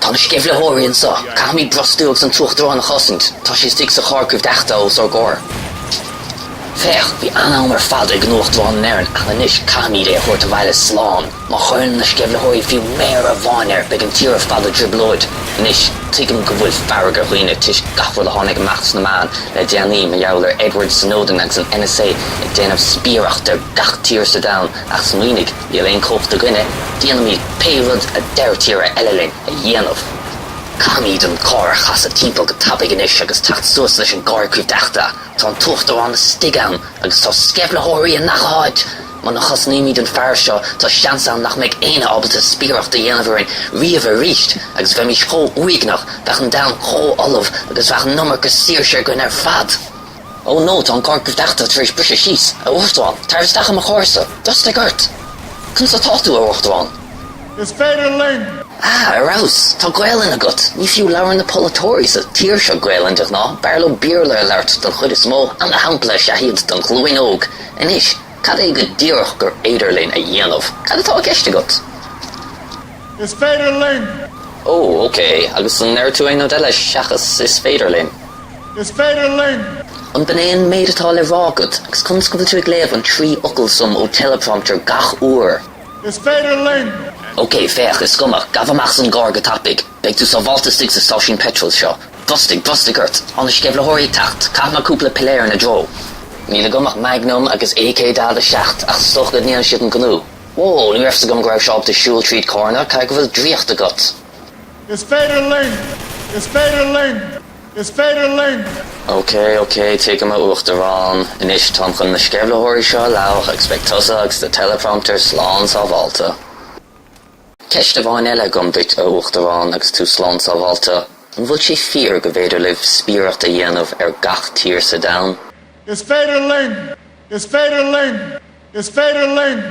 Tá na scefleóiríonn sa, caithmí brostúach an tuachtarán na chosint, tá sé stig sa charcúh deachta ó sár gcóir. Fech, bhí anam ar fad ag nuachtháin nairn ananis caithmí é chuirt a bhaile sláán, má chuann na scefleóirí fiú méar a bhainir beag an tír ar fad a driblóid. Nis, tuigim go bhfuil farragar chuoine tis gachfuil a tháinig machs na man le déanaí ma jaabhlar Edward Snowden agus an NSA ag déanamh spíoracht ar gach tír sa dain ach sa muoinnig i léon cócht a gine déanam iad péilad a deirtír a eilelinn a dhéanamh. Caimíd an cóir chas a timpeall go tabig inis agus tacht suas leis an gcóircúh deachta tá an tuachtarán na stigeann agus tá scefleóirí a nacháid. Man na chasníimiid an fear seo tá seansam nach méid éine ábalta spíoracht a dhéanamh riamh a ríist agus bheith mí chó uignach bheith an dam chó olamh agus bheith numar go síirsear gon ar fad. Ó nó tá an gcóircúh deachta tar éis brise síos a uachtáin tar is deacham a chóirsa, dus te gurt. Cún sa táú a uachtáin? Is féidir LINN. Arás, tá ghaeilinn agat. Ní fiú leabhar na polatóirí sa tír seo ghaeilintach ná, bearló bíorla a leirt don chud is mó an hampla seahiad don chluain óg. Inis, cad é go díorch gur éidirlinn a dhéanamh? Cad atá ceiste agat? Is féidir LINN. Ó, oké, agus an neir tú é nó deile seachas is féidirlinn. Is féidir LINN. An bnéon méid atá le rágad, agus chun scoil tú ag léamh an trí ocalsum ó teleprompter gach uair. Is féidir LINN. Oké, fech, is gomach, gaf amach san gár go tapig. Beag tú sa bhalta stig sa stáisiún petrol seo. Bustig urt. An is scefleóirí tacht, caf na cúpla piléir na dro. Ní le gomach Magnum agus AK-47 ach stoch go níon siad an gnu. Wó, ní raibh sa gom go raibh seop de siúl tríd corna, cai go bhfuil dríocht agat. Is féidir LINN. Is féidir LINN. Is féidir LINN. Oké, take ma uachtarán. Inis tom chun na scefleóirí seo leabhach ag spectosa agus de teleprompter slán sa bhalta. Ceiste bháin eile gom bit a uachtarán agus tú slán sa bhalta. An bhfuil sé fíor go bhéidir libh spíoracht a dhéanamh ar gach tír sa dain. Is féidir LINN. Is féidir LINN. Is féidir LINN.